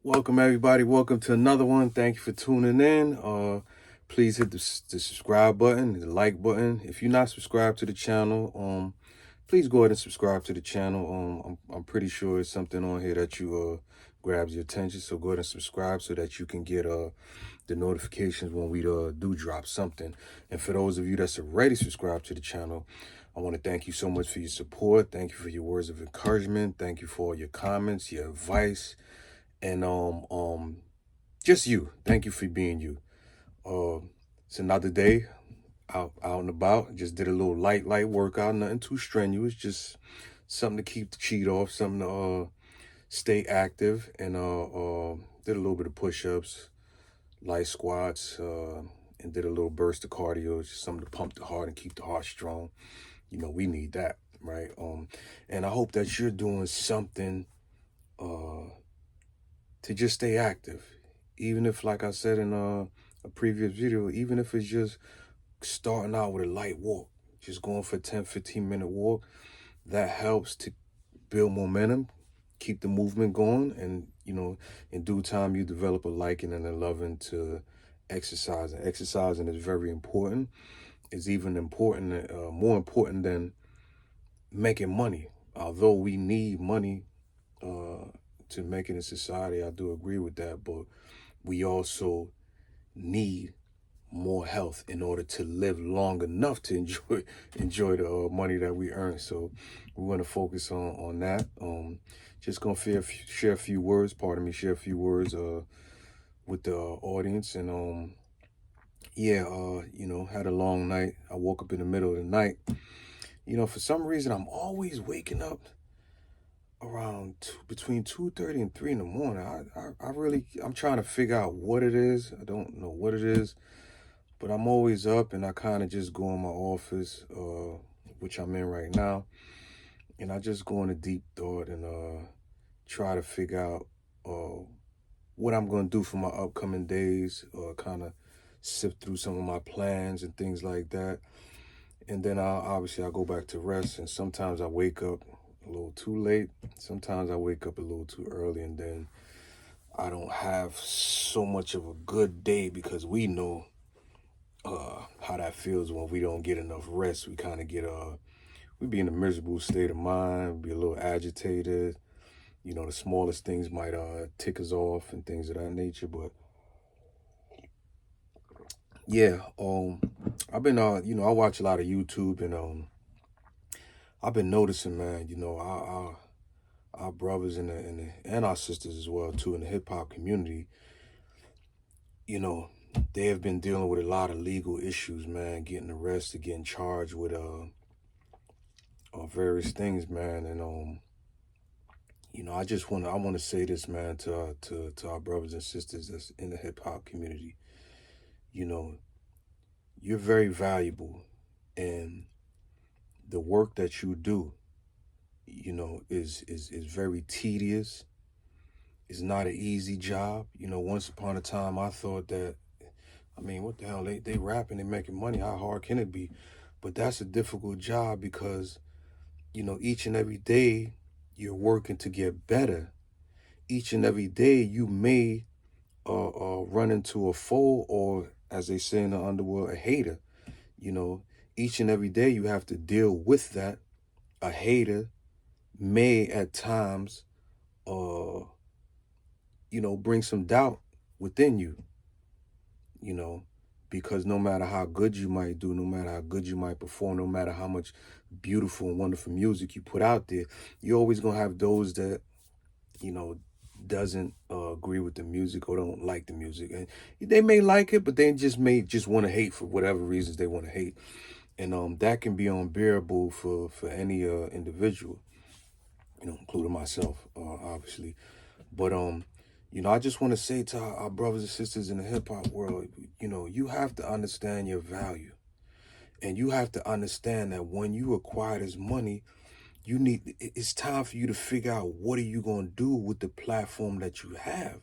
Welcome everybody. Welcome to another one. Thank you for tuning in. Please hit the subscribe button, the like button. If you're not subscribed to the channel, please go ahead and subscribe to the channel. I'm pretty sure it's something on here that you grabs your attention. So go ahead and subscribe so that you can get the notifications when we do drop something. And for those of you that's already subscribed to the channel, I want to thank you so much for your support. Thank you for your words of encouragement. Thank you for your comments, your advice. And just you. Thank you for being you. It's another day out and about. Just did a little light workout, nothing too strenuous, just something to keep the cheat off, something to stay active, and did a little bit of push-ups, light squats, and did a little burst of cardio, just something to pump the heart and keep the heart strong. You know, we need that, right? And I hope that you're doing something to just stay active. Even if, like I said in a previous video, even if it's just starting out with a light walk, just going for a 10-15 minute walk, that helps to build momentum, keep the movement going, and in due time you develop a liking and a loving to exercise. And exercising is very important. It's even important, more important than making money. Although we need money to make it in society, I do agree with that, but we also need more health in order to live long enough to enjoy the money that we earn. So we want to focus on that. Just gonna share a few words. Pardon me, share a few words with the audience. And had a long night. I woke up in the middle of the night. For some reason I'm always waking up around between 2:30 and 3 in the morning. I'm trying to figure out what it is. I don't know what it is, but I'm always up, and I kind of just go in my office, which I'm in right now, and I just go into deep thought and try to figure out what I'm going to do for my upcoming days, kind of sift through some of my plans and things like that. And then I go back to rest, and sometimes I wake up a little too late. Sometimes I wake up a little too early, and then I don't have so much of a good day, because we know how that feels when we don't get enough rest. We kind of we be in a miserable state of mind, be a little agitated. The smallest things might tick us off and things of that nature. But yeah, I've been I watch a lot of YouTube, and I've been noticing, man, our brothers and our sisters as well too in the hip hop community, you know, they have been dealing with a lot of legal issues, man, getting arrested, getting charged with various things, man. And I want to say this, man, to our brothers and sisters that's in the hip hop community. You know, you're very valuable, and the work that you do, is very tedious. It's not an easy job. Once upon a time I thought that, I mean, what the hell, they rapping, they making money, how hard can it be? But that's a difficult job, because each and every day you're working to get better. Each and every day you may run into a foe, or as they say in the underworld, a hater. You know, each and every day you have to deal with that. A hater may at times, uh, bring some doubt within you, you know, because no matter how good you might do, no matter how good you might perform, no matter how much beautiful and wonderful music you put out there, you're always going to have those that, you know, doesn't agree with the music or don't like the music. And they may like it, but they may just want to hate for whatever reasons they want to hate. And that can be unbearable for any individual, including myself, obviously. But I just want to say to our brothers and sisters in the hip hop world, you have to understand your value. And you have to understand that when you acquire this money, it's time for you to figure out what are you going to do with the platform that you have.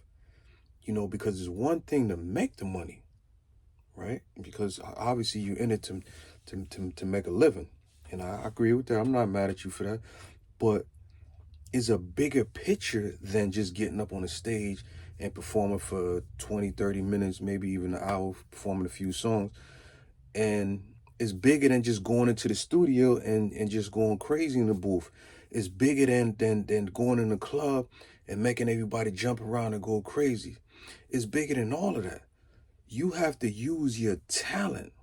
Because it's one thing to make the money, right? Because obviously you're in it to make a living. And I agree with that. I'm not mad at you for that. But is a bigger picture than just getting up on a stage and performing for 20, 30 minutes, maybe even an hour, performing a few songs. And it's bigger than just going into the studio and just going crazy in the booth. It's bigger than going in the club and making everybody jump around and go crazy. It's bigger than all of that. You have to use your talent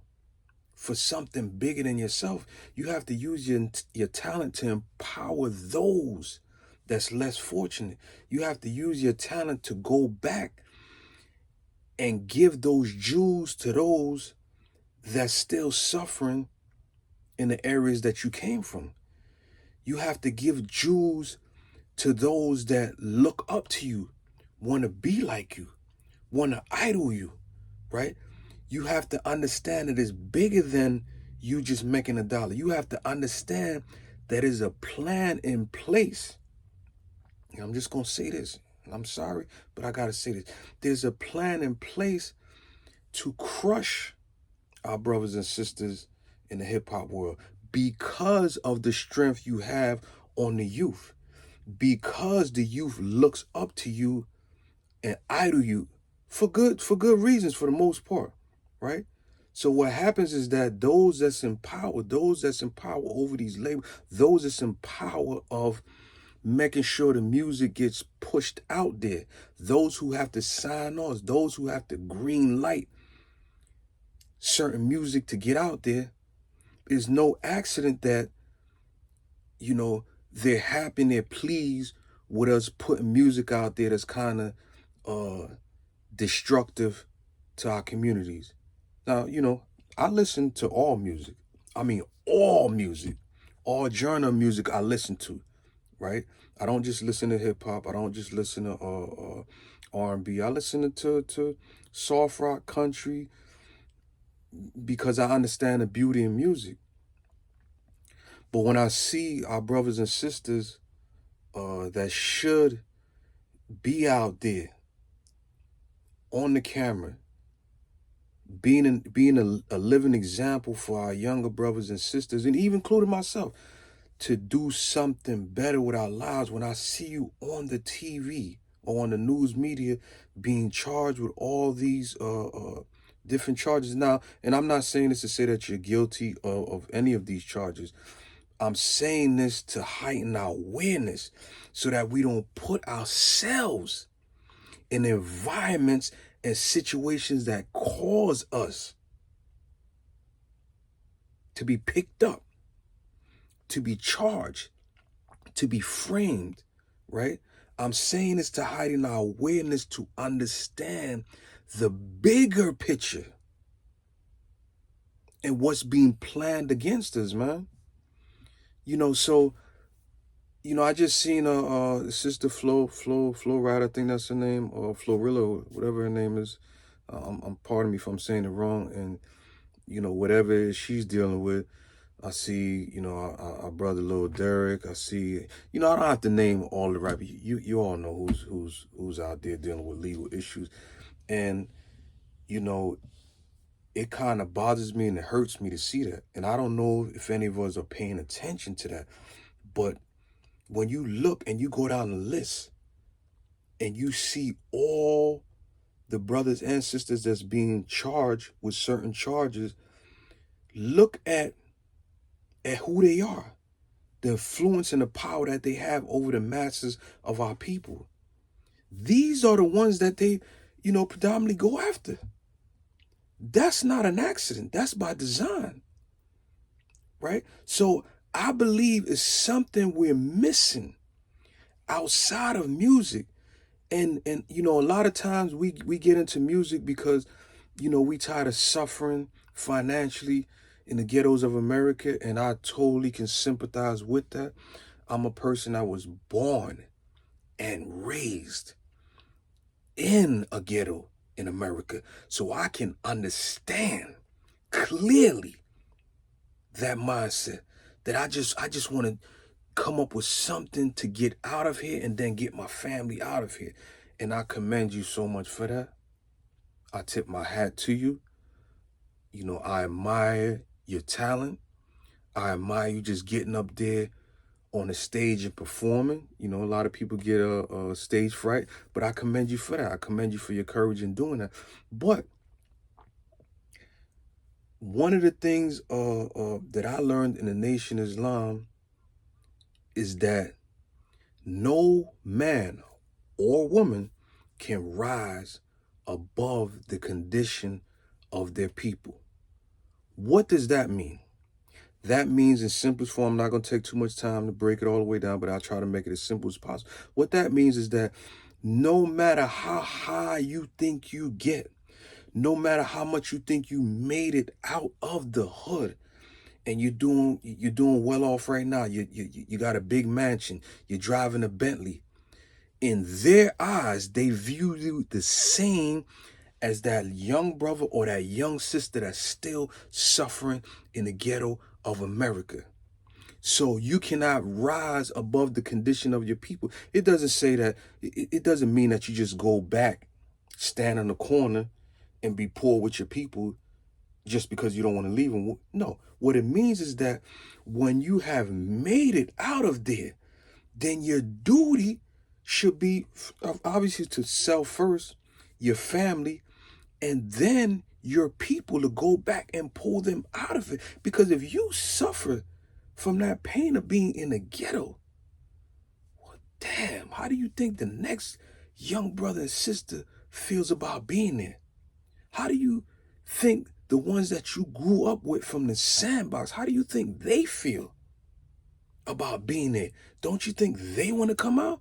for something bigger than yourself. You have to use your talent to empower those that's less fortunate. You have to use your talent to go back and give those jewels to those that's still suffering in the areas that you came from. You have to give jewels to those that look up to you, want to be like you, want to idol you, right? You have to understand that it's bigger than you just making a dollar. You have to understand that there's a plan in place. And I'm just going to say this. And I'm sorry, but I got to say this. There's a plan in place to crush our brothers and sisters in the hip hop world because of the strength you have on the youth. Because the youth looks up to you and idol you for good reasons for the most part, right? So what happens is that those that's in power over these labels, those that's in power of making sure the music gets pushed out there, those who have to sign on, those who have to green light certain music to get out there, it's no accident that, they're happy, they're pleased with us putting music out there that's kind of destructive to our communities. Now, I listen to all music. I mean, all music, all genre of music I listen to, right? I don't just listen to hip hop. I don't just listen to R&B. I listen to soft rock, country, because I understand the beauty in music. But when I see our brothers and sisters that should be out there on the camera, being a living example for our younger brothers and sisters, and even including myself, to do something better with our lives. When I see you on the TV or on the news media being charged with all these different charges now, and I'm not saying this to say that you're guilty of any of these charges. I'm saying this to heighten our awareness so that we don't put ourselves in environments and situations that cause us to be picked up, to be charged, to be framed, right? I'm saying this to heighten our awareness to understand the bigger picture and what's being planned against us, man. So I just seen Sister Flo Rida, I think that's her name, or Florilla, whatever her name is. Pardon me if I'm saying it wrong. And whatever it is she's dealing with, I see our brother Lil Derek. I see I don't have to name all the rappers. You all know who's out there dealing with legal issues, and it kind of bothers me and it hurts me to see that. And I don't know if any of us are paying attention to that, but when you look and you go down the list and you see all the brothers and sisters that's being charged with certain charges, look at who they are, the influence and the power that they have over the masses of our people. These are the ones that they, predominantly go after. That's not an accident. That's by design, right? So I believe it's something we're missing outside of music. And a lot of times we get into music because, we tired of suffering financially in the ghettos of America, and I totally can sympathize with that. I'm a person that was born and raised in a ghetto in America, so I can understand clearly that mindset that I just want to come up with something to get out of here and then get my family out of here. And I commend you so much for that. I tip my hat to you. I admire your talent. I admire you just getting up there on the stage and performing. You know, a lot of people get a stage fright, but I commend you for that. I commend you for your courage in doing that. But one of the things that I learned in the Nation of Islam is that no man or woman can rise above the condition of their people. What does that mean? That means, in simplest form, I'm not going to take too much time to break it all the way down, but I'll try to make it as simple as possible. What that means is that no matter how high you think you get, no matter how much you think you made it out of the hood, and you're doing well off right now, you got a big mansion, you're driving a Bentley, in their eyes, they view you the same as that young brother or that young sister that's still suffering in the ghetto of America. So you cannot rise above the condition of your people. It doesn't say that, it doesn't mean that you just go back, stand in the corner, and be poor with your people just because you don't want to leave them. No, what it means is that when you have made it out of there, then your duty should be obviously to self first, your family, and then your people, to go back and pull them out of it. Because if you suffer from that pain of being in the ghetto, well, damn, how do you think the next young brother and sister feels about being there? How do you think the ones that you grew up with from the sandbox, how do you think they feel about being there? Don't you think they want to come out?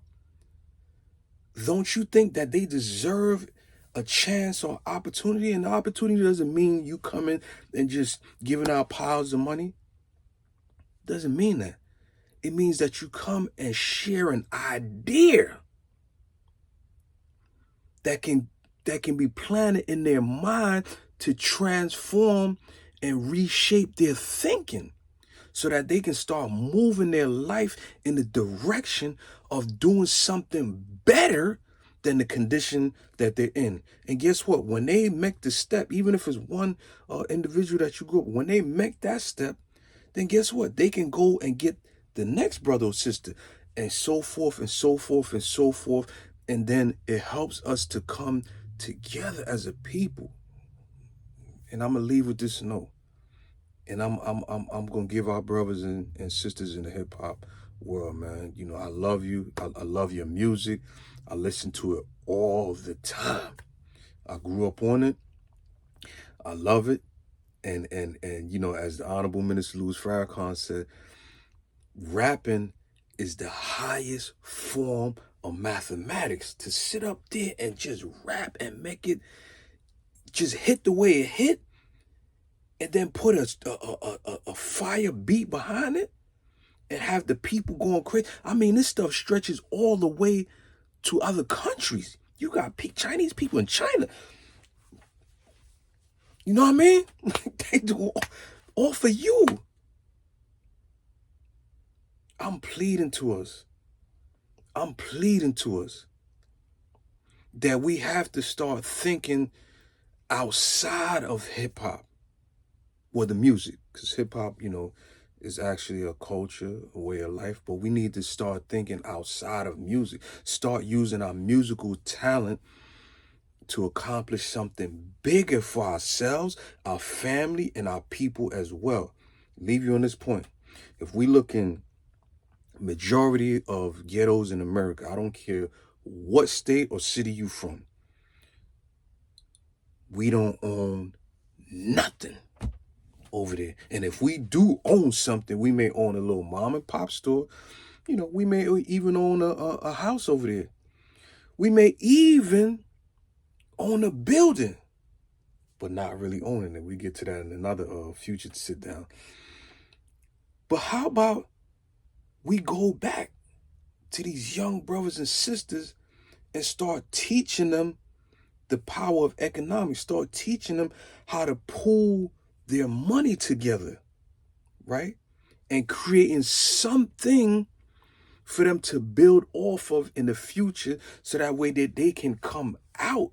Don't you think that they deserve a chance or opportunity? And the opportunity doesn't mean you coming and just giving out piles of money. Doesn't mean that. It means that you come and share an idea that can be planted in their mind to transform and reshape their thinking, so that they can start moving their life in the direction of doing something better than the condition that they're in. And guess what? When they make the step, even if it's one individual that you grew up, when they make that step, then guess what? They can go and get the next brother or sister, and so forth and so forth and so forth. And then it helps us to come together as a people. And I'm gonna leave with this note. And I'm gonna give our brothers and sisters in the hip hop world, man. You know, I love you. I love your music. I listen to it all the time. I grew up on it. I love it. And you know, as the Honorable Minister Louis Farrakhan said, rapping is the highest form of mathematics. To sit up there and just rap and make it just hit the way it hit, and then put a fire beat behind it and have the people going crazy. I mean, this stuff stretches all the way to other countries. You got Chinese people in China. You know what I mean? They do all for you. I'm pleading to us that we have to start thinking outside of hip hop. Well, the music, because hip hop, you know, is actually a culture, a way of life, but we need to start thinking outside of music, start using our musical talent to accomplish something bigger for ourselves, our family, and our people as well. Leave you on this point. If we look in majority of ghettos in America, I don't care what state or city you from, we don't own nothing over there. And if we do own something, we may own a little mom and pop store. You know, we may even own a house over there. We may even own a building, but not really owning it. We get to that in another future to sit down. But how about we go back to these young brothers and sisters and start teaching them the power of economics, start teaching them how to pool their money together, right? And creating something for them to build off of in the future, so that way that they can come out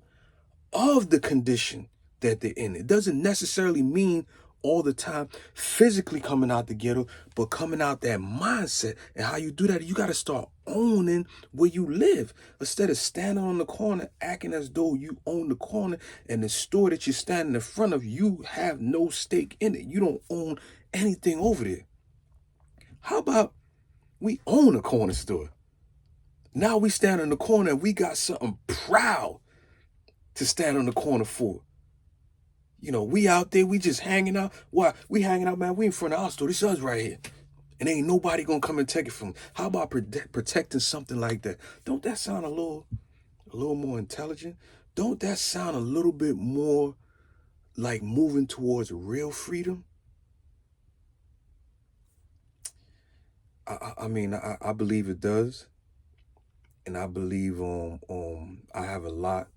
of the condition that they're in. It doesn't necessarily mean all the time, physically coming out the ghetto, but coming out that mindset. And how you do that, you got to start owning where you live. Instead of standing on the corner, acting as though you own the corner, and the store that you're standing in front of, you have no stake in it. You don't own anything over there. How about we own a corner store? Now we stand on the corner and we got something proud to stand on the corner for. You know, we out there, we just hanging out. Why? We hanging out, man. We in front of our store. This is us right here. And ain't nobody gonna come and take it from me. How about protecting something like that? Don't that sound a little more intelligent? Don't that sound a little bit more like moving towards real freedom? I mean, I believe it does. And I believe I have a lot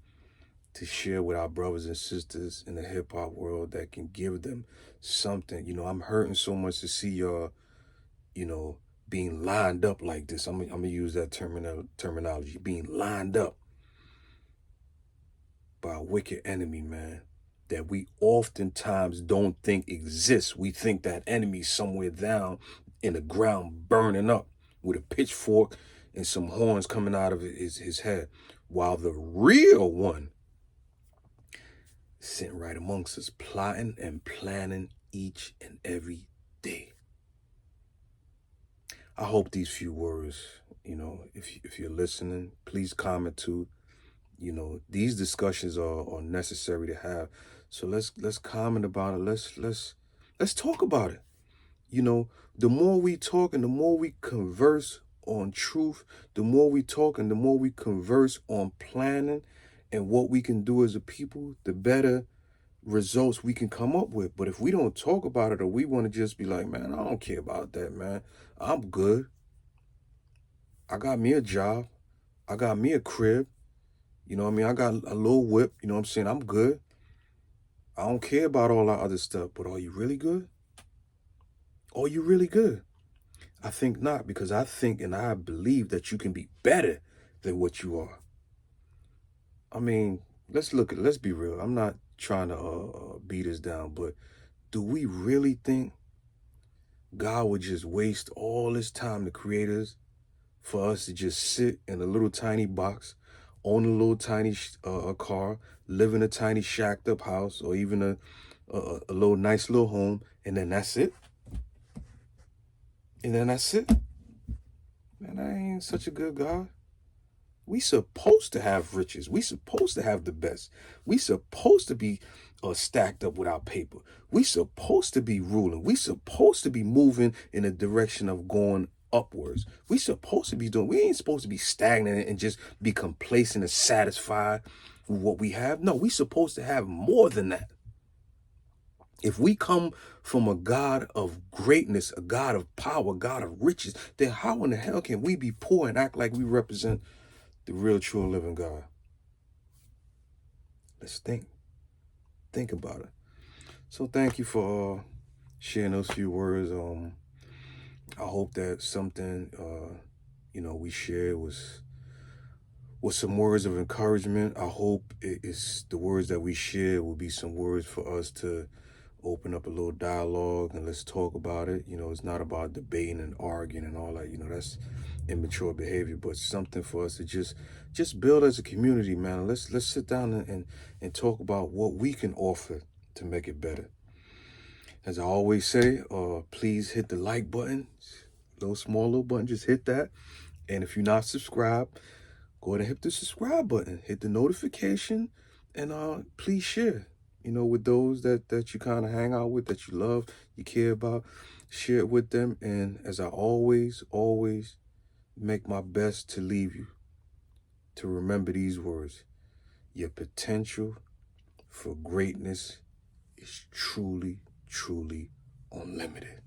to share with our brothers and sisters in the hip hop world that can give them something. You know, I'm hurting so much to see y'all, you know, being lined up like this. I'm gonna use that terminology, being lined up by a wicked enemy, man, that we oftentimes don't think exists. We think that enemy's somewhere down in the ground burning up with a pitchfork and some horns coming out of his head, while the real one sitting right amongst us, plotting and planning each and every day. I hope these few words, you know, if you're listening, please comment too. You know, these discussions are necessary to have. So let's comment about it. Let's talk about it. You know, the more we talk and the more we converse on truth, the more we talk and the more we converse on planning and what we can do as a people, the better results we can come up with. But if we don't talk about it, or we want to just be like, man, I don't care about that, man. I'm good. I got me a job. I got me a crib. You know what I mean? I got a little whip. You know what I'm saying? I'm good. I don't care about all that other stuff. But are you really good? Are you really good? I think not, because I think and I believe that you can be better than what you are. I mean, let's be real. I'm not trying to beat us down, but do we really think God would just waste all this time to create us for us to just sit in a little tiny box, own a little tiny car, live in a tiny shacked up house, or even a little nice little home, and then that's it? And then that's it? Man, I ain't such a good God. We supposed to have riches. We supposed to have the best. We supposed to be stacked up with our paper. We supposed to be ruling. We supposed to be moving in a direction of going upwards. We supposed to be doing. We ain't supposed to be stagnant and just be complacent and satisfied with what we have. No, we supposed to have more than that. If we come from a God of greatness, a God of power, a God of riches, then how in the hell can we be poor and act like we represent the real, true, living God? Let's think about it. So thank you for sharing those few words. I hope that something you know, we shared was some words of encouragement. I hope it's the words that we share will be some words for us to open up a little dialogue and let's talk about it. You know, it's not about debating and arguing and all that. You know, that's immature behavior, but something for us to just build as a community, man. Let's sit down and talk about what we can offer to make it better. As I always say, please hit the like button. Small little button, just hit that. And if you're not subscribed, go ahead and hit the subscribe button, hit the notification, and please share, you know, with those that you kind of hang out with, that you love, you care about. Share it with them. And as I always make my best to leave you, to remember these words: your potential for greatness is truly unlimited.